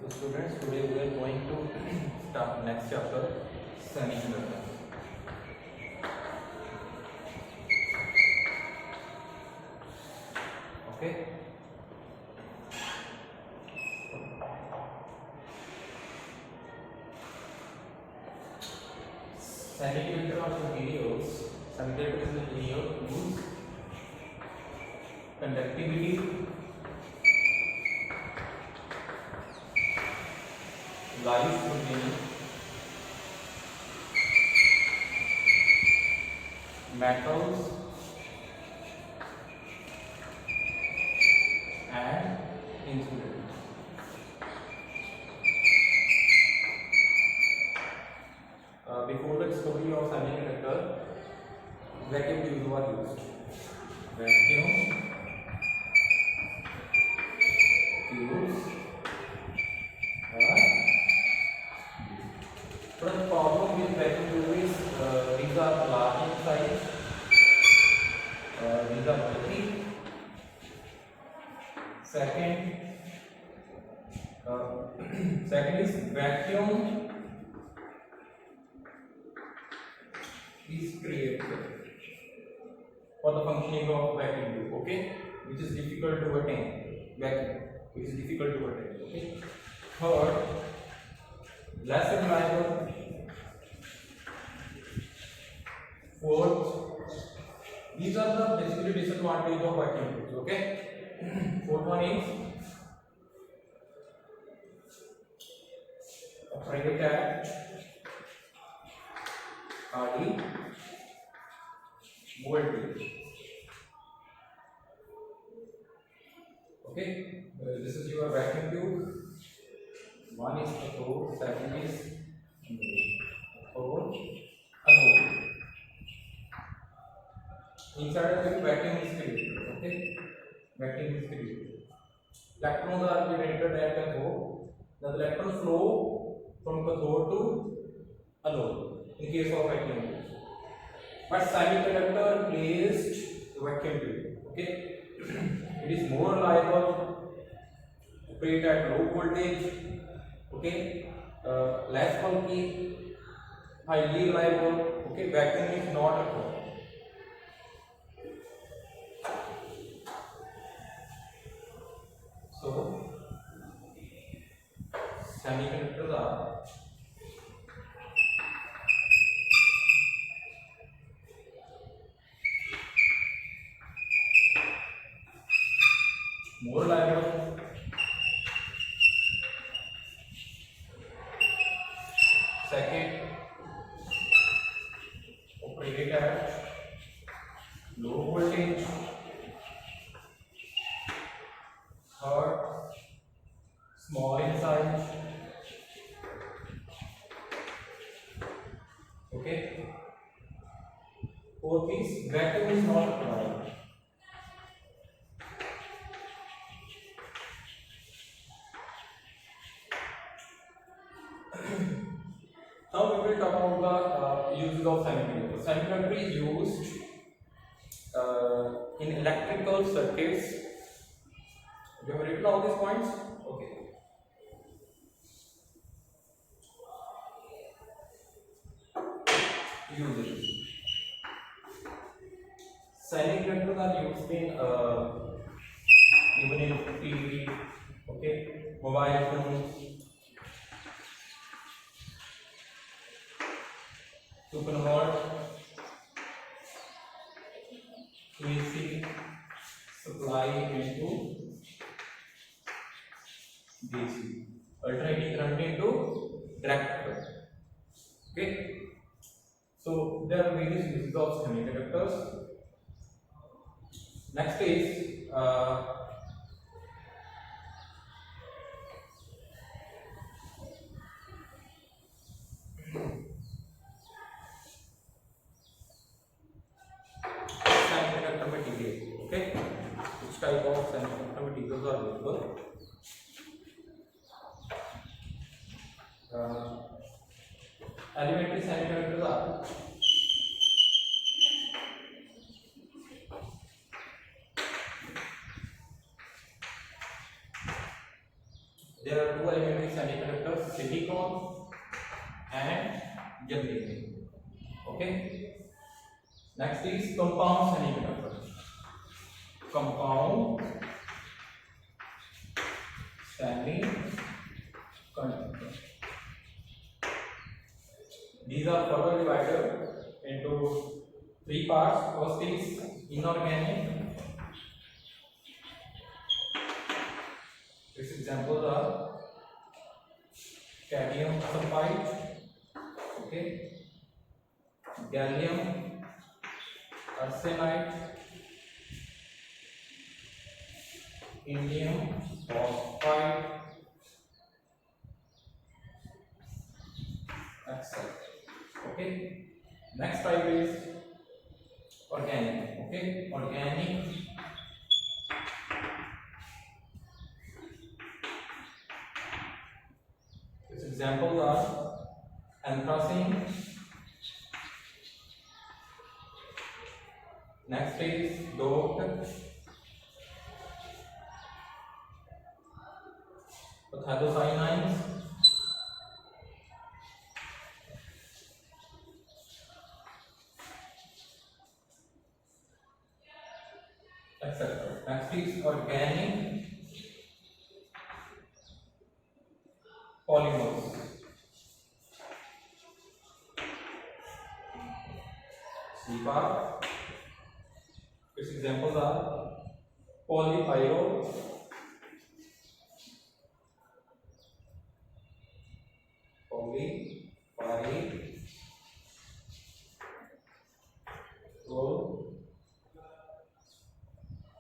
So students, today we are going to start next chapter, semiconductor. Okay. Semiconductor are the materials. Semiconductor is the material whose conductivity lies between metals and insulin. Before the discovery of semiconductor, vacuum tubes were used. Vacuum tubes are used. But the problem with vacuum tube is these are large in size. These are bulky. Second, second is vacuum is created for the functioning of vacuum tube, okay, which is difficult to attain. Vacuum, which is difficult to attain, okay. Third, less reliable. Fourth, these are the basically disadvantage of vacuum tubes, okay. Fourth one is afraid at high voltage. Okay, this is your vacuum tube. One is cathode, second is anode. Inside of it, vacuum is created. Okay, vacuum is created. Electrons are generated at cathode. The electrons flow from cathode to anode in case of vacuum tube. But semiconductor placed vacuum tube. Okay, it is more reliable, operate at low voltage. Okay, less bulky, highly reliable. Okay, vacuum is not a problem. So, semiconductors are more reliable, second, operate at low voltage, third, small in size, okay, fourth is vacuum is not required. Now we will talk about the uses of semiconductor. Semiconductor is used in electrical circuits. You have written all these points? Okay. Uses. Semiconductors are used in even in TV, okay, mobile phones, to convert AC supply into DC, alternating current into direct current. Okay, so there are various uses of semiconductors. Next is semiconductor materials. Okay, which type of semiconductor materials are available? Elementary semiconductors are there are two elementary semiconductors, silicon and germanium. Okay. Next is compound semiconductor. Compound semiconductor. These are further divided into three parts. First is inorganic. Its examples are cadmium sulfide, okay, gallium arsenide, indium phosphide, etc. Okay. Next type is organic. Okay, organic. Its examples are anthracene. Next is doped, phthalocyanines, etc. Next is organic polymers. CPAR. Its examples are polypyrrole,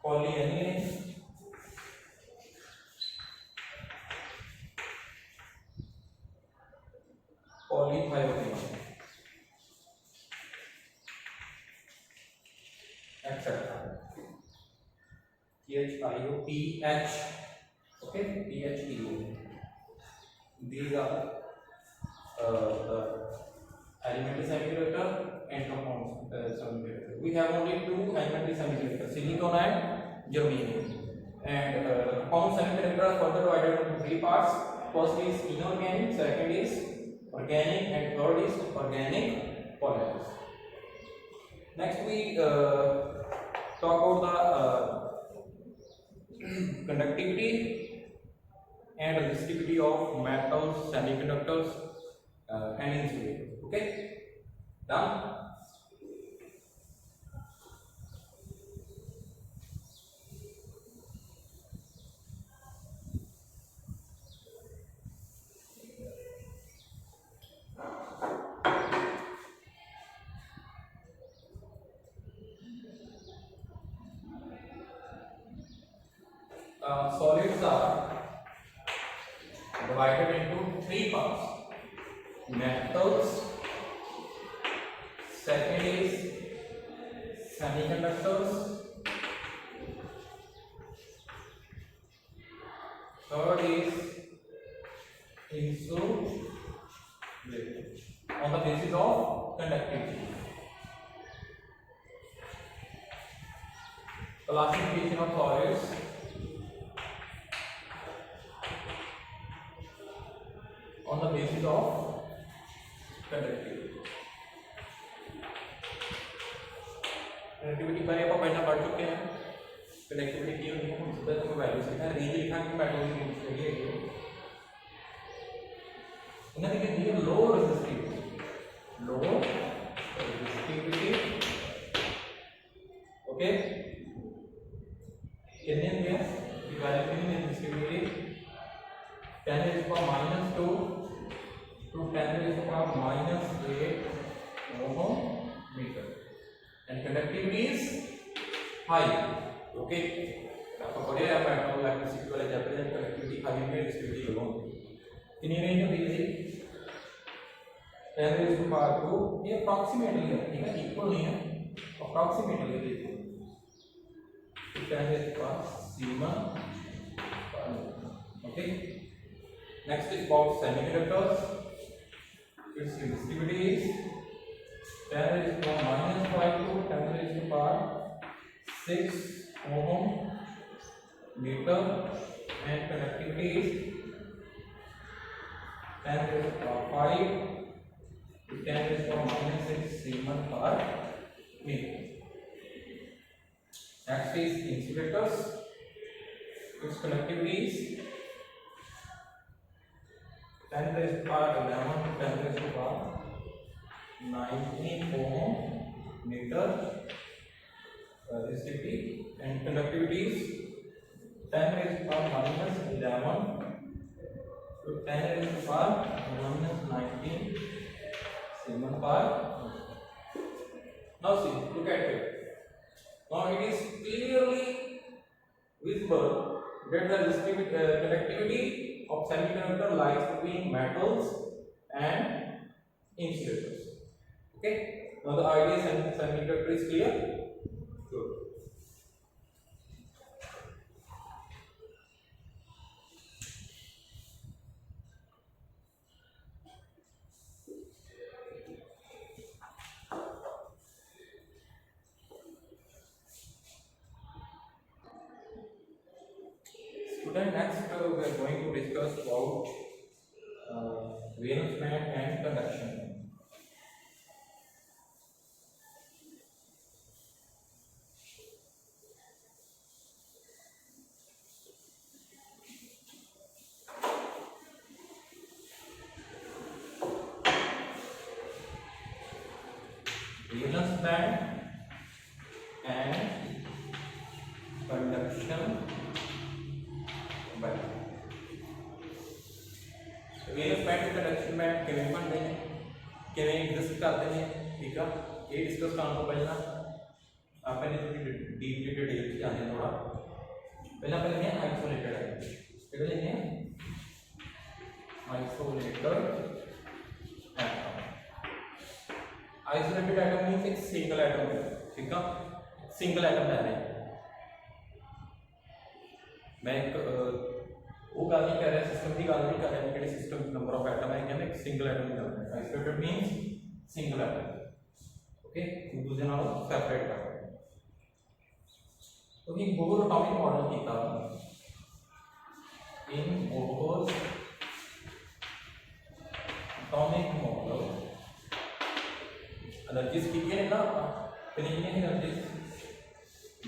polyaniline, polythiophenol, etc. THIOPH, okay, PHEO. These are the elementary semiconductor and compound semiconductor. We have only two elementary semiconductors, silicon and germanium. And the compound semiconductor are further divided into three parts. First is inorganic, second is organic, and third is organic polymers. Next we talk about the conductivity and resistivity of metals, semiconductors, and insulators. Okay, done. Solids are divided into three parts: metals, second is semiconductors, third is insulator on the basis of conductivity. Classification of solids. On the basis of conductivity. Conductivity पर आप पहले पढ़ चुके हैं। Conductivity की होती है हम सुबह तो वैल्यू सीखा रेंज लिखा कि मेटल की रेंज है उन्हें देखिए ये लो रेजिस्टिविटी ओके कितने दिया कि वैल्यू कितनी resistivity 10 raised to power minus 2 to 10 raised to power minus 8 ohm meter and conductivity is high. Okay, आपको पढ़े हैं मेटल इलेक्ट्रिसिटी वाले चैप्टर में कंडक्टिविटी हाई में रेजिस्टिविटी लो कितनी रेंज होती है 10 raised to power 2 ये अप्रॉक्सीमेटली है ठीक है इक्वल नहीं है अप्रॉक्सीमेटली देखो 10 raised to power Seema okay. Next is about semiconductors. Its resistivity is 10 raised to power minus 5 to 10 raised to power 6 ohm meter and conductivity is 10 raised to the power 5 to 10 raised to the power minus 6 Siemens per meter. Next is insulators. Its conductivity is 10 raised to the power 11 to 10 raised to the power 19 ohm meter resistivity, and conductivity is 10 raised to the power minus 11 to 10 raised to the power minus 19 Siemens per meter. Now see, look at it. Now it is clearly visible that the conductivity of semiconductor lies between metals and insulators. Okay. Now the idea of semiconductor is clear. Good. Student, next we are going to discuss about valence band and conduction band. Valence band and conduction band. Valence band and conduction band किवें बनते हैं, किवें exist करते हैं, ठीक है। ये discuss करने को पहला आपने थोड़ी डीपली डिटेल से जाने थोड़ा पहला पहले हैं आइसोलेटेड है, क्या लेंगे isolated atom. Isolated atom means एक सिंगल एटम है, ठीक है, सिंगल एटम ले रहे हैं। मैं एक वो गल नहीं कर रहा, सिस्टम की गल नहीं कर रहा कि सिस्टम नंबर ऑफ एटम है, कहते एक सिंगल एटम की गल है। Isolated means single atom, okay, एक दूसरे नालों सेपरेट कर रहे हैं। तो ये बोहर एटॉमिक मॉडल कीता इन बोहर एटॉमिक मॉडल एनर्जीज की है ना, कितनी energies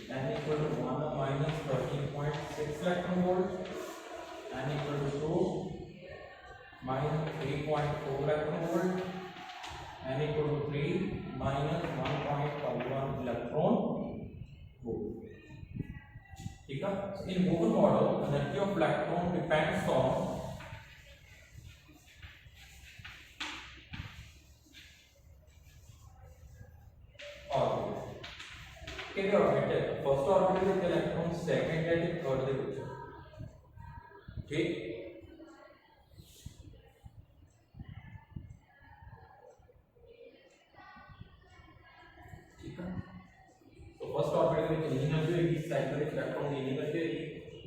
n equal to 1 minus 13.6 electron volt, n equal to 2 minus 3.4 electron volt, n equal to 3 minus 1.51 electron volt. ठीक है। In Bohr model, energy of electron depends on orbit. कितने orbit है, first orbit में electron, second है third दे विच, ठीक। ठीक है। तो फर्स्ट ऑर्बिट में एनर्जी होगी, सेकंड में इलेक्ट्रॉन की एनर्जी होगी,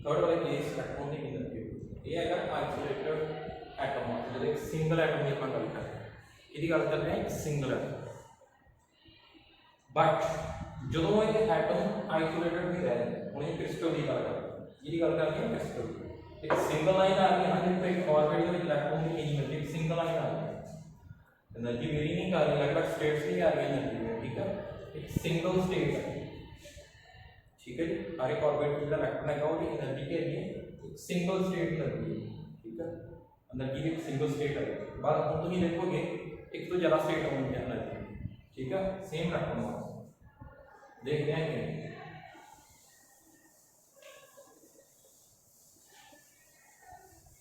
थर्ड वाले केस इलेक्ट्रॉन की एनर्जी होगी। ये है आइसोलेटेड एटम, मतलब एक सिंगल एटम की अपन गल कर रहे हैं, किहदी गल कर रहे हैं, एक सिंगल एटम। बट जो ये एटम आइसोलेटेड भी रहे, हम ये क्रिस्टल की गल कर रहे हैं, ये गल कर रहे हैं क्रिस्टल की। एक सिंगल लाइन आ रही है ना, जिस एक ऑर्बिट में इलेक्ट्रॉन की एनर्जी एक सिंगल लाइन आ रही है, एनर्जी वेरी नहीं कर रही, अलग-अलग स्टेट्स नहीं आ रही एनर्जी में, ठीक है, एक सिंगल स्टेट है, ठीक है जी। हर एक ऑर्बिट में जो इलेक्ट्रॉन है वो एनर्जी के लिए एक सिंगल स्टेट एनर्जी है, ठीक है, एनर्जी एक सिंगल स्टेट है। बाद हम तुम देखोगे एक तो ज़्यादा स्टेट होंगी एनर्जी, ठीक है, सेम इलेक्ट्रॉन देखते हैं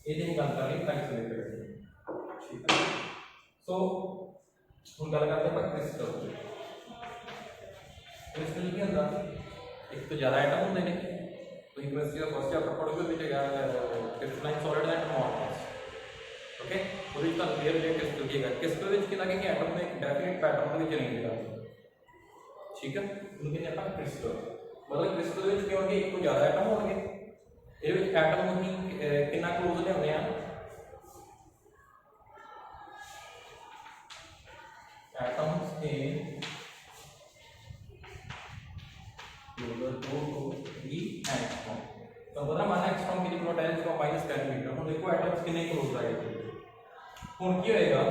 कि ये गल कर रही आइसोलेटेड, ठीक है। सो हम गल करते हैं क्रिस्टल। क्रिस्टल की होंदा, एक तो ज़्यादा एटम होंगे ने, तो केमिस्ट्री का फर्स्ट चैप्टर पढ़ोगे तो crystalline solid and amorphous, okay. और इसका क्लियर है क्रिस्टल की है, क्रिस्टल में कितना कि एटम में एक डेफिनेट पैटर्न में अरेंज करते, ठीक है, उनके लिए अपन क्रिस्टल, मतलब क्रिस्टल में क्या होंगे, एक तो ज़्यादा एटम होंगे, ये एटम ही कितना क्लोज लियाने हैं, atoms in closer to 3 angstrom. तो बोला माना एंगस्ट्रॉम की पोटेंशियल को -10 मीटर, हम देखो एटम्स कितने क्लोज आए, ਹੁਣ ਕੀ ਹੋਏਗਾ